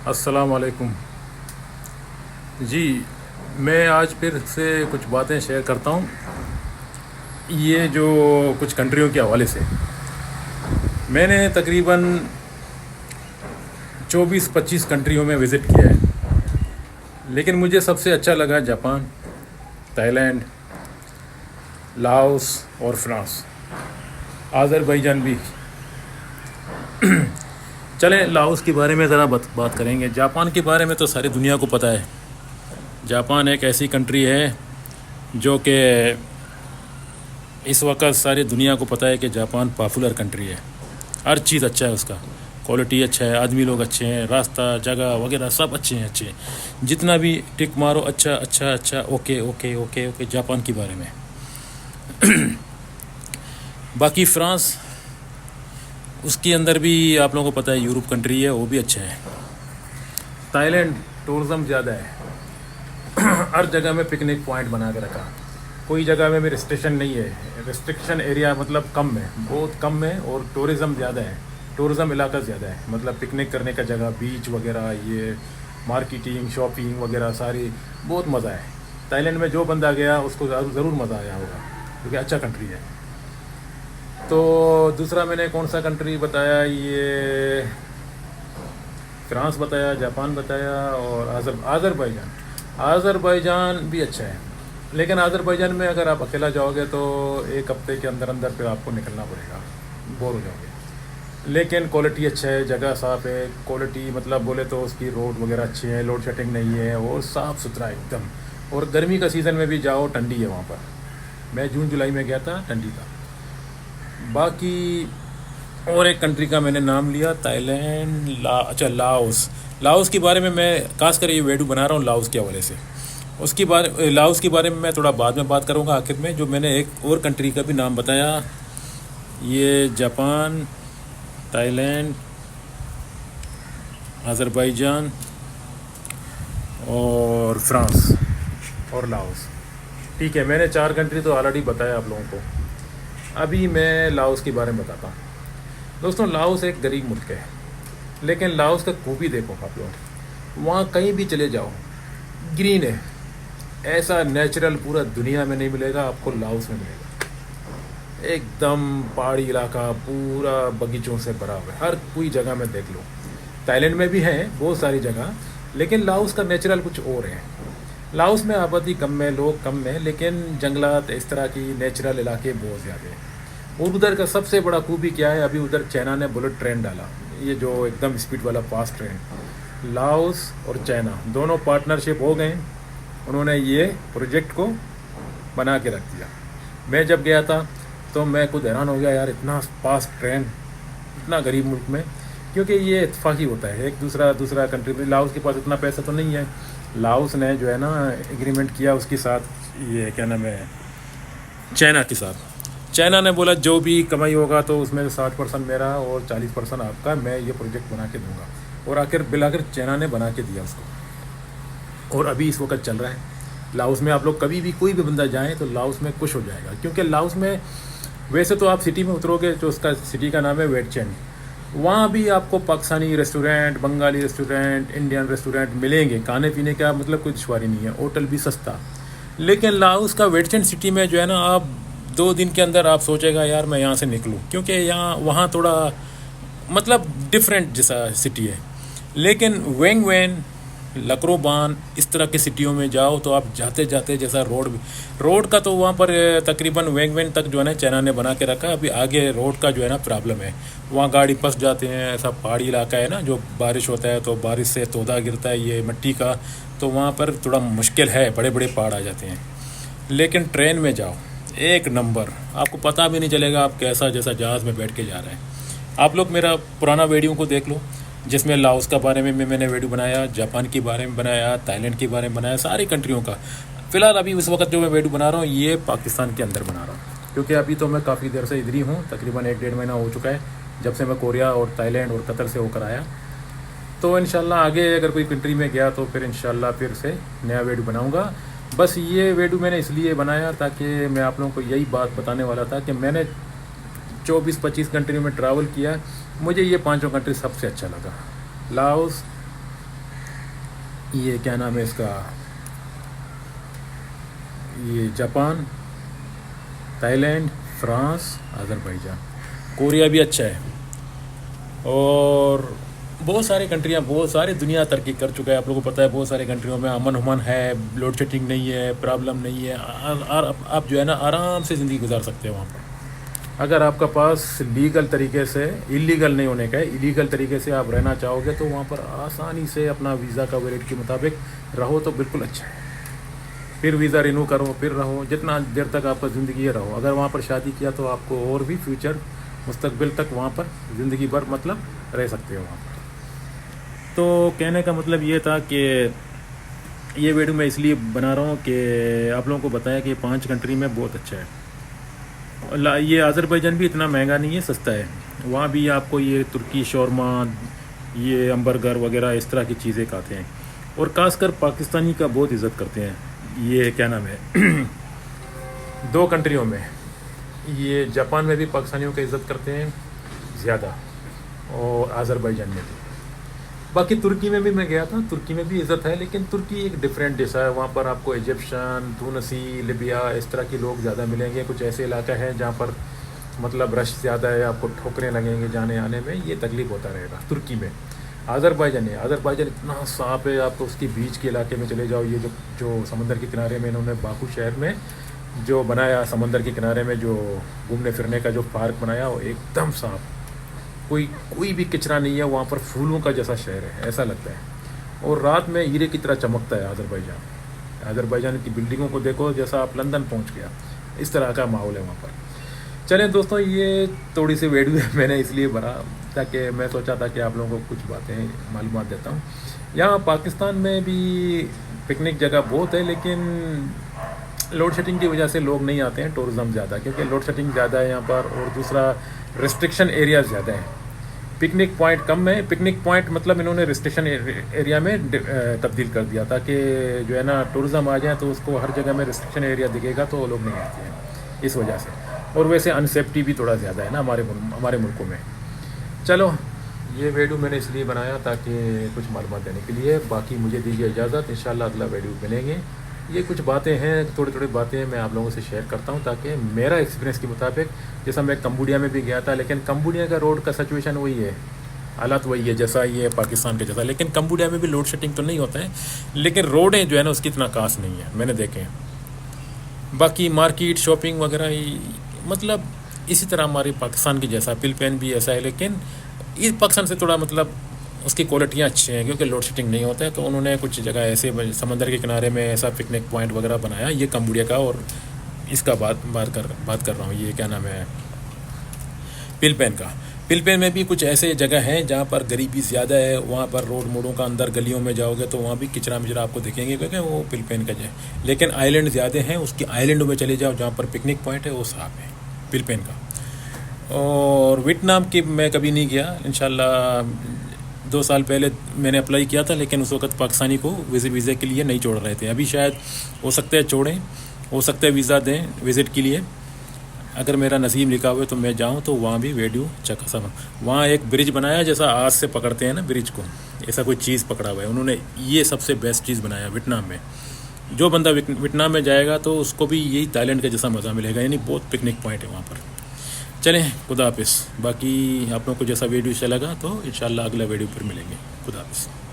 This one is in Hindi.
अस्सलाम वालेकुम जी। मैं आज फिर से कुछ बातें शेयर करता हूँ, ये जो कुछ कंट्रियों के हवाले से। मैंने तकरीबन 24-25 कंट्रियों में विज़िट किया है, लेकिन मुझे सबसे अच्छा लगा जापान, थाईलैंड, लाओस और फ्रांस, आज़रबाईजान भी। चलें लाओस के बारे में ज़रा बात करेंगे। जापान के बारे में तो सारी दुनिया को पता है। जापान एक ऐसी कंट्री है जो कि इस वक्त सारी दुनिया को पता है कि जापान पॉपुलर कंट्री है। हर चीज़ अच्छा है उसका, क्वालिटी अच्छा है, आदमी लोग अच्छे हैं, रास्ता जगह वगैरह सब अच्छे हैं। जितना भी टिक मारो अच्छा अच्छा अच्छा, okay okay okay okay Japan के बारे में। बाकी फ्रांस, उसके अंदर भी आप लोगों को पता है यूरोप कंट्री है, वो भी अच्छा है। थाईलैंड टूरिज़म ज़्यादा है, हर जगह में पिकनिक पॉइंट बना के रखा। कोई जगह में भी रिस्ट्रिक्शन नहीं है, रिस्ट्रिक्शन एरिया मतलब कम है, बहुत कम है, और टूरिज़म ज़्यादा है, टूरिज़म इलाका ज़्यादा है, मतलब पिकनिक करने का जगह, बीच वगैरह, ये मार्केटिंग शॉपिंग वगैरह सारी, बहुत मज़ा है। थाईलैंड में जो बंदा गया उसको ज़रूर मज़ा आया होगा, क्योंकि अच्छा कंट्री है। तो दूसरा मैंने कौन सा कंट्री बताया, ये फ्रांस बताया, जापान बताया, और आज़रबाईजान। आज़रबाईजान भी अच्छा है, लेकिन आज़रबाईजान में अगर आप अकेला जाओगे तो 1 हफ्ते के अंदर अंदर फिर आपको निकलना पड़ेगा, बोर हो जाओगे। लेकिन क्वालिटी अच्छा है, जगह साफ़ है, क्वालिटी मतलब बोले तो उसकी रोड वगैरह अच्छी है, लोड शेडिंग नहीं है, और साफ़ सुथरा एकदम। और गर्मी का सीज़न में भी जाओ, ठंडी है वहाँ पर। मैं जून जुलाई में गया था, ठंडी था। बाकी और एक कंट्री का मैंने नाम लिया, थाईलैंड, अच्छा लाओस। लाओस के बारे में मैं खासकर ये वीडियो बना रहा हूँ लाओस के हवाले से। लाओस के बारे में मैं थोड़ा बाद में बात करूँगा आखिर में। जो मैंने एक और कंट्री का भी नाम बताया, ये जापान, थाईलैंड, आज़रबाईजान और फ्रांस और लाओस। ठीक है, मैंने 4 कंट्री तो ऑलरेडी बताया आप लोगों को। अभी मैं लाओस के बारे में बताता हूँ। दोस्तों, लाओस एक गरीब मुल्क है, लेकिन लाओस का खूबी देखो आप लोग। वहाँ कहीं भी चले जाओ, ग्रीन है, ऐसा नेचुरल पूरा दुनिया में नहीं मिलेगा आपको, लाओस में मिलेगा। एकदम पहाड़ी इलाका, पूरा बगीचों से भरा हुआ है, हर कोई जगह में देख लो। थाईलैंड में भी है बहुत सारी जगह, लेकिन लाओस का नेचुरल कुछ और है। लाओस में आबादी कम है, लोग कम है, लेकिन जंगलात, इस तरह की नेचुरल इलाके बहुत ज़्यादा हैं। और उधर का सबसे बड़ा खूबी क्या है, अभी उधर चाइना ने बुलेट ट्रेन डाला, ये जो एकदम स्पीड वाला फास्ट ट्रेन। लाओस और चाइना दोनों पार्टनरशिप हो गए, उन्होंने ये प्रोजेक्ट को बना के रख दिया। मैं जब गया था तो मैं खुद हैरान हो गया, यार इतना फास्ट ट्रेन इतना गरीब मुल्क में, क्योंकि ये इत्तेफाकी होता है, एक दूसरा कंट्री में। लाओस के पास इतना पैसा तो नहीं है। लाओस ने जो है ना एग्रीमेंट किया उसके साथ, ये क्या नाम है, चाइना के साथ। चाइना ने बोला जो भी कमाई होगा तो उसमें 60% मेरा और 40% आपका, मैं ये प्रोजेक्ट बना के दूंगा। और आखिर चाइना ने बना के दिया उसको, और अभी इस वक्त चल रहा है। लाओस में आप लोग कभी भी कोई भी बंदा जाए तो लाओस में खुश हो जाएगा, क्योंकि लाओस में वैसे तो आप सिटी में उतरोगे, जो उसका सिटी का नाम है वेटचेन, वहाँ भी आपको Pakistani restaurant, Bengali restaurant, Indian restaurant मिलेंगे। खाने पीने का मतलब कोई दुश्वारी नहीं है, होटल भी सस्ता। लेकिन लाओस का वेटचेन सिटी में जो है ना, आप 2 दिन के अंदर आप सोचेगा यार मैं यहाँ से निकलूँ, क्योंकि वहाँ थोड़ा मतलब डिफरेंट जैसा सिटी है। लेकिन वेंगवेन, लक्रोबान, इस तरह की सिटियों में जाओ तो आप जाते जाते जैसा रोड का तो वहाँ पर तकरीबन वेंगवेन तक जो है ना चाइना ने बना के रखा। अभी आगे रोड का जो है ना प्रॉब्लम है, वहाँ गाड़ी फंस जाते हैं। ऐसा पहाड़ी इलाका है ना, जो बारिश होता है तो बारिश से तोदा गिरता है ये मिट्टी का, तो वहाँ पर थोड़ा मुश्किल है, बड़े बड़े पहाड़ आ जाते हैं। लेकिन ट्रेन में जाओ, एक नंबर, आपको पता भी नहीं चलेगा आप कैसा जैसा जहाज़ में बैठ के जा रहे हैं। आप लोग मेरा पुराना वीडियो को देख लो, जिसमें लाओस का बारे में मैंने वीडियो बनाया, जापान के बारे में बनाया, थाईलैंड के बारे में बनाया, सारी कंट्रियों का। फ़िलहाल अभी उस वक्त जो मैं वीडियो बना रहा हूँ ये पाकिस्तान के अंदर बना रहा हूँ, क्योंकि अभी तो मैं काफ़ी देर से इधर ही हूँ, तकरीबन 1-1.5 महीना हो चुका है जब से मैं कोरिया और थाईलैंड और कतर से होकर आया। तो इंशाल्लाह आगे अगर कोई कंट्री में गया तो फिर इंशाल्लाह फिर से नया वीडियो बनाऊँगा। बस ये वीडियो मैंने इसलिए बनाया ताकि मैं आप लोगों को यही बात बताने वाला था कि मैंने 24-25 कंट्री में ट्रैवल किया, मुझे ये 5 कंट्री सबसे अच्छा लगा। लाओस, ये क्या नाम है इसका, ये Japan, Thailand, France, Azerbaijan, Korea भी अच्छा है। और बहुत सारी कंट्रियाँ, बहुत सारी दुनिया तरक्की कर चुका है। आप लोगों को पता है बहुत सारी कंट्रियों में अमन हुमन है, लोड शेडिंग नहीं है, प्रॉब्लम नहीं है। आप जो है ना आराम से ज़िंदगी गुजार सकते हो वहाँ पर। अगर आपका पास लीगल तरीके से, इलीगल नहीं होने का है, इलीगल तरीके से आप रहना चाहोगे तो वहाँ पर आसानी से अपना वीज़ा का वैलिड के मुताबिक रहो तो बिल्कुल अच्छा है। फिर वीज़ा रिन्यू करो, फिर रहो, जितना देर तक आपका ज़िंदगी रहो। अगर वहाँ पर शादी किया तो आपको और भी फ्यूचर मुस्तकबिल तक वहाँ पर ज़िंदगी भर मतलब रह सकते हो वहाँ पर। तो कहने का मतलब ये था कि ये वीडियो मैं इसलिए बना रहा हूँ कि आप लोगों को बताया कि 5 कंट्री में बहुत अच्छा है। ये अज़रबैजान भी इतना महंगा नहीं है, सस्ता है। वहाँ भी आपको ये तुर्की शौरमा, ये हमबर्गर वगैरह इस तरह की चीज़ें खाते हैं। और ख़ासकर पाकिस्तानी का बहुत इज़्ज़त करते हैं। ये क्या नाम है 2 कंट्रियों में, ये जापान में भी पाकिस्तानियों की इज़्ज़त करते हैं ज़्यादा, और अज़रबैजान में भी। बाकी तुर्की में भी मैं गया था, तुर्की में भी इज़्ज़त है, लेकिन तुर्की एक डिफरेंट डिश है। वहाँ पर आपको इजिप्शियन, तुनसी, लिबिया इस तरह के लोग ज़्यादा मिलेंगे। कुछ ऐसे इलाका है जहाँ पर मतलब रश ज़्यादा है, आपको ठोकरें लगेंगे जाने आने में, ये तकलीफ़ होता रहेगा तुर्की में। अज़रबैजान है, अज़रबैजान इतना साफ़ है, आपको उसकी बीच के इलाके में चले जाओ। ये जो समंदर के किनारे में इन्होंने बाकू शहर में जो बनाया, समंदर के किनारे में जो घूमने फिरने का जो पार्क बनाया, वो एकदम साफ़, कोई भी कचरा नहीं है वहाँ पर। फूलों का जैसा शहर है ऐसा लगता है। और रात में हीरे की तरह चमकता है अज़रबैजान। अज़रबैजान की बिल्डिंगों को देखो जैसा आप लंदन पहुँच गया, इस तरह का माहौल है वहाँ पर। चलें दोस्तों, ये थोड़ी सी वीडियो मैंने इसलिए बना ताकि मैं सोचा था कि आप लोगों को कुछ बातें मालूमात देता हूँ। यहाँ पाकिस्तान में भी पिकनिक जगह बहुत है, लेकिन लोड शेडिंग की वजह से लोग नहीं आते हैं, टूरिज़्म ज़्यादा, क्योंकि लोड शेडिंग ज़्यादा है यहाँ पर। और दूसरा रिस्ट्रिक्शन एरिया ज़्यादा है, पिकनिक पॉइंट कम है। पिकनिक पॉइंट मतलब इन्होंने रिस्ट्रिक्शन एरिया में तब्दील कर दिया, ताकि जो है ना टूरिज़्म आ जाए तो उसको हर जगह में रिस्ट्रिक्शन एरिया दिखेगा तो वो लोग नहीं आते हैं इस वजह से। और वैसे अनसेफ्टी भी थोड़ा ज़्यादा है ना हमारे मुल्कों में। चलो, ये वीडियो मैंने इसलिए बनाया ताकि कुछ मालूमात देने के लिए। बाकी मुझे दीजिए इजाज़त, इंशाल्लाह अगला वीडियो मिलेंगे। ये कुछ बातें हैं, थोड़ी थोड़ी बातें मैं आप लोगों से शेयर करता हूँ, ताकि मेरा एक्सपीरियंस के मुताबिक, जैसा मैं कंबोडिया में भी गया था, लेकिन कंबोडिया का रोड का सिचुएशन वही है, हालात वही है जैसा ये पाकिस्तान के जैसा। लेकिन कंबोडिया में भी लोड शेडिंग तो नहीं होता है, लेकिन रोडें जो है ना उसकी इतना खास नहीं है, मैंने देखे हैं। बाकी मार्केट, शॉपिंग वगैरह मतलब इसी तरह हमारी पाकिस्तान की जैसा, फिलिपीन भी ऐसा है, लेकिन इस पाकिस्तान से थोड़ा मतलब उसकी क्वालिटियाँ अच्छी हैं, क्योंकि लोड शेडिंग नहीं होता है। तो उन्होंने कुछ जगह ऐसे समंदर के किनारे में ऐसा पिकनिक पॉइंट वगैरह बनाया, ये कंबोडिया का। और इसका बात कर रहा हूँ, ये क्या नाम है फिलिपीन का। फिलिपीन में भी कुछ ऐसे जगह हैं जहाँ पर गरीबी ज़्यादा है। वहाँ पर रोड मोड़ों का अंदर गलियों में जाओगे तो वहाँ भी किचरा मिचरा आपको दिखेंगे, क्योंकि वो फिलिपीन का है। लेकिन आइलैंड ज़्यादा हैं, उसकी आइलैंडों में चले जाओ जहाँ पर पिकनिक पॉइंट है, वो साफ है फिलिपीन का। और वियतनाम की मैं कभी नहीं गया, इंशाल्लाह 2 साल पहले मैंने अप्लाई किया था, लेकिन उस वक्त पाकिस्तानी को वीज़े के लिए नहीं छोड़ रहे थे। अभी शायद हो सकता है छोड़ें, हो सकता है वीज़ा दें विज़िट के लिए। अगर मेरा नसीब लिखा हुआ है तो मैं जाऊं तो वहाँ भी वीडियो चका सकूँ। वहाँ एक ब्रिज बनाया, जैसा आज से पकड़ते हैं ना ब्रिज को, ऐसा कोई चीज़ पकड़ा हुआ है उन्होंने। ये सबसे बेस्ट चीज़ बनाया वियतनाम में। जो बंदा वियतनाम में जाएगा तो उसको भी यही थाईलैंड का जैसा मज़ा मिलेगा, यानी बहुत पिकनिक पॉइंट है वहाँ पर। चलें, खुदा हाफिज़। बाकी आप लोगों को जैसा वीडियो अच्छा लगा तो इंशाल्लाह अगला वीडियो पर मिलेंगे। खुदा हाफिज़।